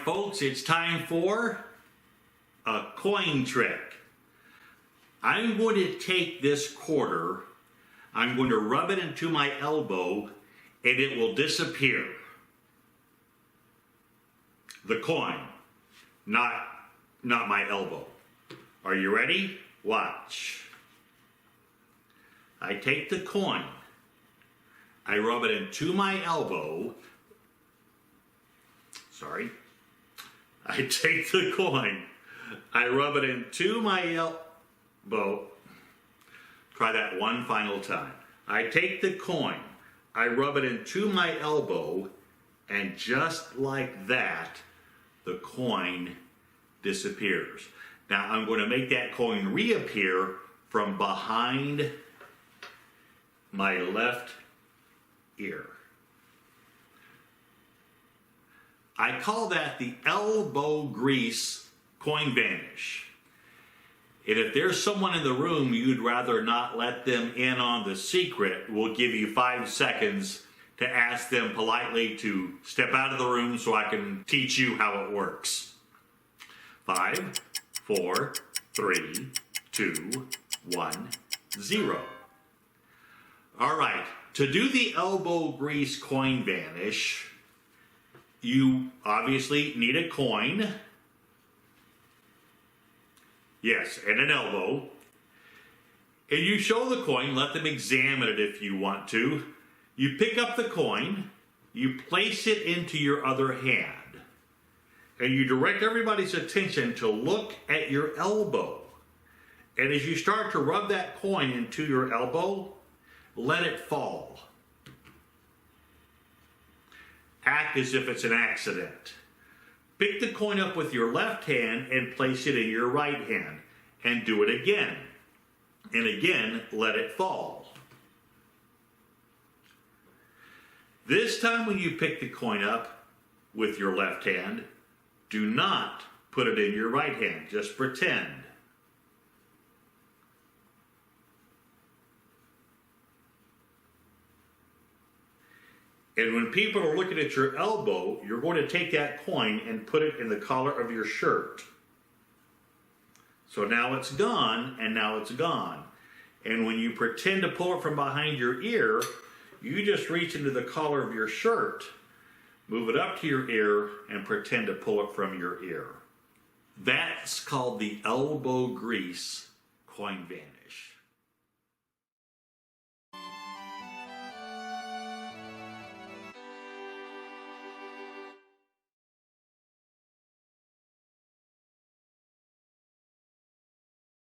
folks, it's time for a coin trick. I'm going to take this quarter, I'm going to rub it into my elbow, and it will disappear. The coin, not my elbow. Are you ready? Watch. I take the coin, I rub it into my elbow. I take the coin, I rub it into my elbow. Try that one final time. I take the coin, I rub it into my elbow, and just like that, the coin disappears. Now I'm going to make that coin reappear from behind my left ear. I call that the elbow grease coin vanish. And if there's someone in the room you'd rather not let them in on the secret, we'll give you 5 seconds to ask them politely to step out of the room so I can teach you how it works. 5, 4, 3, 2, 1, 0. All right, to do the elbow grease coin vanish, you obviously need a coin. Yes, and an elbow. And you show the coin, let them examine it if you want to. You pick up the coin, you place it into your other hand, and you direct everybody's attention to look at your elbow. And as you start to rub that coin into your elbow, let it fall. Act as if it's an accident. Pick the coin up with your left hand and place it in your right hand. And do it again. And again, let it fall. This time when you pick the coin up with your left hand, do not put it in your right hand. Just pretend. And when people are looking at your elbow, you're going to take that coin and put it in the collar of your shirt. So now it's gone, and now it's gone. And when you pretend to pull it from behind your ear, you just reach into the collar of your shirt, move it up to your ear, and pretend to pull it from your ear. That's called the elbow grease coin vanish.